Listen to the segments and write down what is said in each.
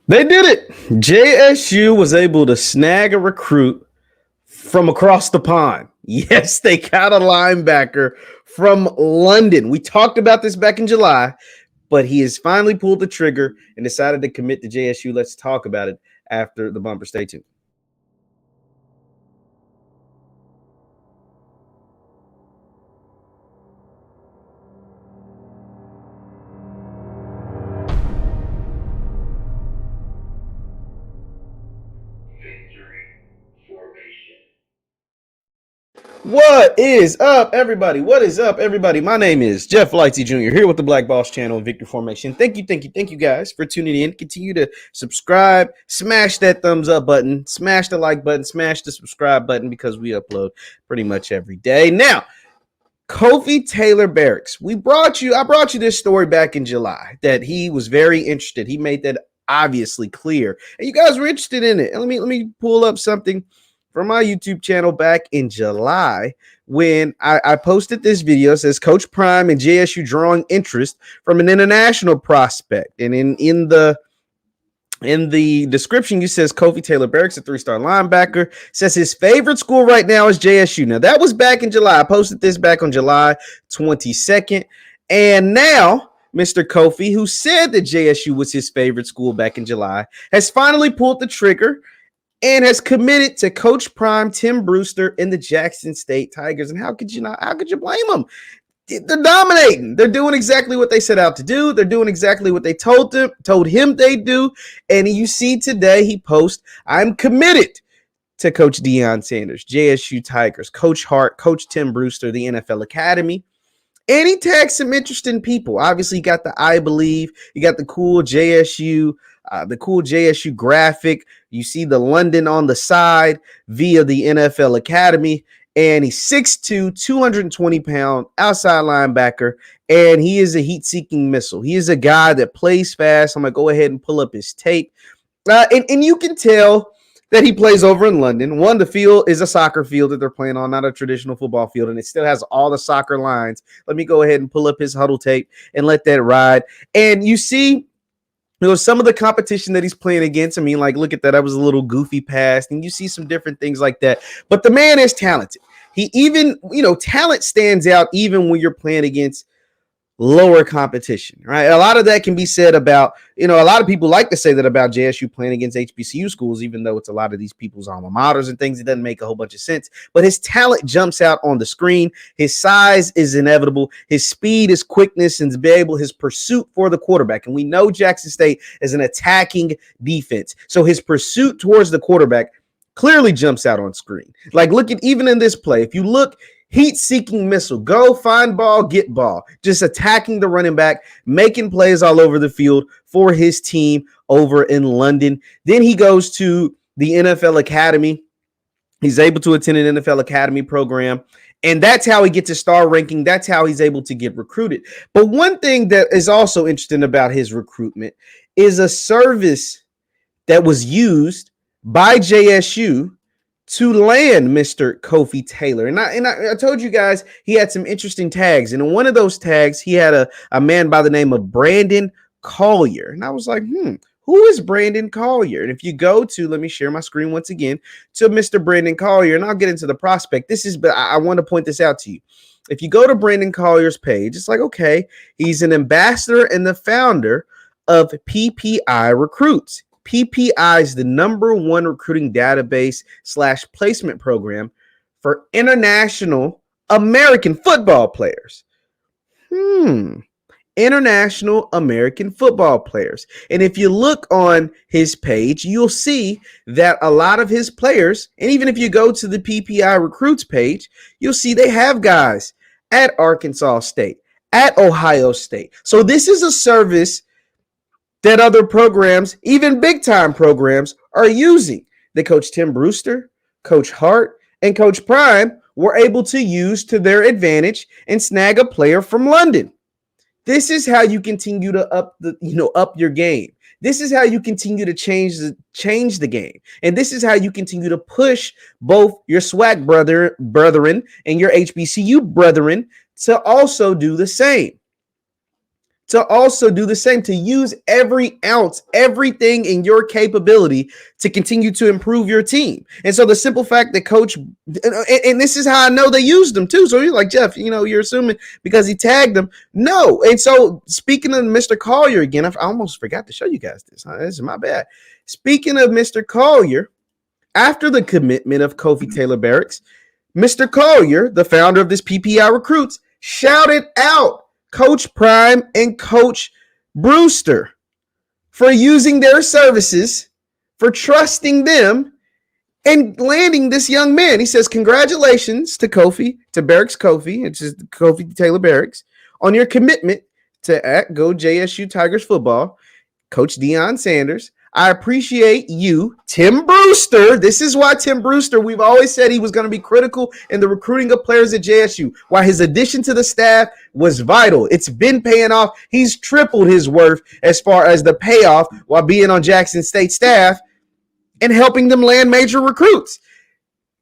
They did it. JSU was able to snag a recruit from across the pond. Yes, they got a linebacker from London. We talked about this back in July, but he has finally pulled the trigger and decided to commit to JSU. Let's talk about it after the bumper. Stay tuned. What is up, everybody? What is up, everybody? My name is JeffLightsyJr. here with the Black Boss Channel and Victory Formation. Thank you guys for tuning in. Continue to subscribe, smash that thumbs up button, smash the like button, smash the subscribe button because we upload pretty much every day. Now, Kofi Taylor-Barrocks. I brought you this story back in July that he was very interested. He made that obviously clear, and you guys were interested in it. And let me pull up something from my YouTube channel back in July when I posted this video. It says Coach Prime and JSU drawing interest from an international prospect, and in the description, you says Kofi Taylor-Barrocks, a three-star linebacker, says his favorite school right now is JSU. Now, that was back in July. I posted this back on July 22nd. And now, Mr. Kofi, who said that JSU was his favorite school back in July, has finally pulled the trigger and has committed to Coach Prime Tim Brewster in the Jackson State Tigers. And how could you blame him? They're dominating. They're doing exactly what they set out to do. They're doing exactly what they told him they do. And you see today he posts, I'm committed to Coach Deion Sanders, JSU Tigers, Coach Hart, Coach Tim Brewster, the NFL Academy. And he tagged some interesting people. Obviously, you got the I Believe. You got the cool JSU graphic. You see the London on the side via the NFL Academy. And he's 6'2", 220-pound outside linebacker, and he is a heat-seeking missile. He is a guy that plays fast. I'm going to go ahead and pull up his tape. And you can tell that he plays over in London. One, the field is a soccer field that they're playing on, not a traditional football field, and it still has all the soccer lines. Let me go ahead and pull up his huddle tape and let that ride. And you see, some of the competition that he's playing against. I mean, like, look at that. That was a little goofy pass. And you see some different things like that. But the man is talented. He even, talent stands out even when you're playing against lower competition, right? A lot of that can be said about, a lot of people like to say that about JSU playing against HBCU schools, even though it's a lot of these people's alma maters and things. It doesn't make a whole bunch of sense. But his talent jumps out on the screen. His size is inevitable. His speed, his quickness, and his pursuit for the quarterback. And we know Jackson State is an attacking defense. So his pursuit towards the quarterback clearly jumps out on screen. Like, look at even in this play. If you look, heat-seeking missile, go find ball, get ball, just attacking the running back, making plays all over the field for his team over in London. Then he goes to the NFL Academy. He's able to attend an NFL Academy program, and that's how he gets a star ranking. That's how he's able to get recruited. But one thing that is also interesting about his recruitment is a service that was used by JSU to land Mr. Kofi Taylor. And I told you guys he had some interesting tags. And in one of those tags, he had a man by the name of Brandon Collier. And I was like, who is Brandon Collier? And if you go to, let me share my screen once again, to Mr. Brandon Collier, and I'll get into the prospect. But I want to point this out to you. If you go to Brandon Collier's page, it's like, okay, he's an ambassador and the founder of PPI Recruits. PPI is the -- recruiting database / placement program for international American football players. International American football players. And if you look on his page, you'll see that a lot of his players, and even if you go to the PPI Recruits page, you'll see they have guys at Arkansas State, at Ohio State. So this is a service that other programs, even big-time programs, are using, that Coach Tim Brewster, Coach Hart, and Coach Prime were able to use to their advantage and snag a player from London. This is how you continue to up your game. This is how you continue to change the game. And this is how you continue to push both your SWAC brethren and your HBCU brethren to also do the same. to also do the same, to use every ounce, everything in your capability to continue to improve your team. And so the simple fact that Coach, and this is how I know they used him too. So you're like, Jeff, you're assuming because he tagged them. No. And so speaking of Mr. Collier again, I almost forgot to show you guys this. This is my bad. Speaking of Mr. Collier, after the commitment of Kofi Taylor-Barrocks, Mr. Collier, the founder of this PPI Recruits, shouted out Coach Prime and Coach Brewster for using their services, for trusting them, and landing this young man. He says, congratulations to Kofi, to Barracks Kofi, it's just Kofi Taylor-Barrocks, on your commitment to Go JSU Tigers football. Coach Deion Sanders, I appreciate you, Tim Brewster. This is why Tim Brewster, we've always said he was going to be critical in the recruiting of players at JSU, why his addition to the staff was vital. It's been paying off. He's tripled his worth as far as the payoff while being on Jackson State staff and helping them land major recruits.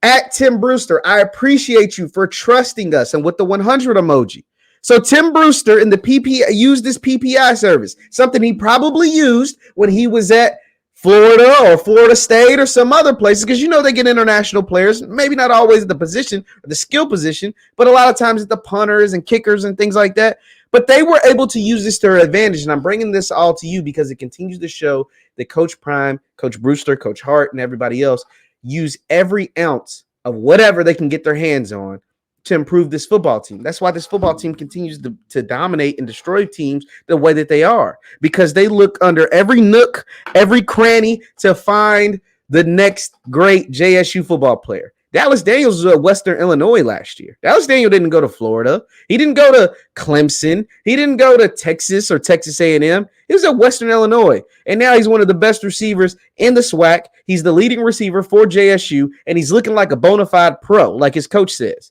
At Tim Brewster, I appreciate you for trusting us, and with the 100 emoji. So Tim Brewster in the PPI used this PPI service, something he probably used when he was at Florida or Florida State or some other places, because they get international players, maybe not always at the position or the skill position, but a lot of times at the punters and kickers and things like that. But they were able to use this to their advantage, and I'm bringing this all to you because it continues to show that Coach Prime, Coach Brewster, Coach Hart, and everybody else use every ounce of whatever they can get their hands on to improve this football team. That's why this football team continues to dominate and destroy teams the way that they are, because they look under every nook, every cranny to find the next great JSU football player. Dallas Daniels was at Western Illinois last year. Dallas Daniels didn't go to Florida. He didn't go to Clemson. He didn't go to Texas or Texas A&M. He was at Western Illinois. And now he's one of the best receivers in the SWAC. He's the leading receiver for JSU, and he's looking like a bona fide pro, like his coach says.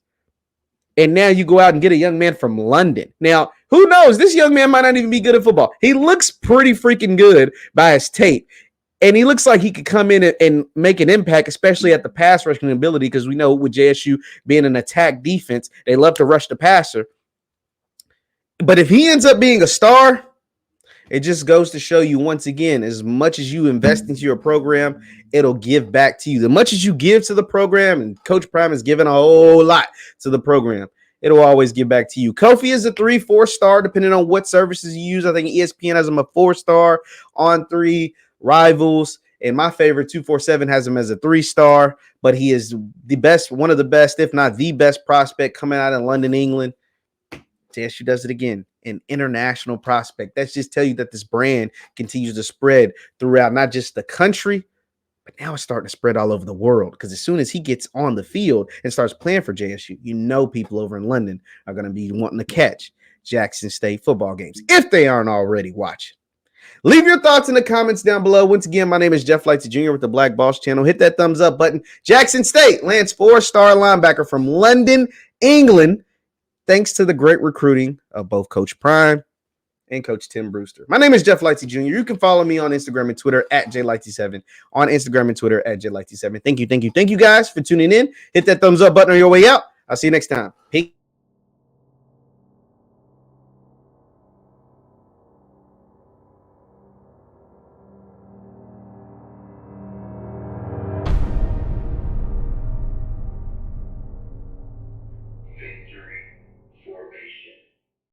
And now you go out and get a young man from London. Now, who knows? This young man might not even be good at football. He looks pretty freaking good by his tape. And he looks like he could come in and make an impact, especially at the pass rushing ability, because we know with JSU being an attack defense, they love to rush the passer. But if he ends up being a star, it just goes to show you once again, as much as you invest into your program, it'll give back to you. The much as you give to the program, and Coach Prime has given a whole lot to the program, it'll always give back to you. Kofi is a 3-4 star, depending on what services you use. I think ESPN has him a 4-star, On 3 Rivals, and my favorite 247 has him as a 3-star. But he is the best, one of the best, if not the best prospect coming out of London, England. JSU does it again. An international prospect. That's just tell you that this brand continues to spread throughout not just the country, but now it's starting to spread all over the world. Because as soon as he gets on the field and starts playing for JSU, people over in London are going to be wanting to catch Jackson State football games if they aren't already watching. Leave your thoughts in the comments down below. Once again, my name is JeffLightsyJr with the Black Boss Channel. Hit that thumbs up button. Jackson State lands 4-star linebacker from London, England, thanks to the great recruiting of both Coach Prime and Coach Tim Brewster. My name is JeffLightsy Jr. You can follow me on Instagram and Twitter at JLightsy7. On Instagram and Twitter at JLightsy7. Thank you guys for tuning in. Hit that thumbs up button on your way out. I'll see you next time. Peace.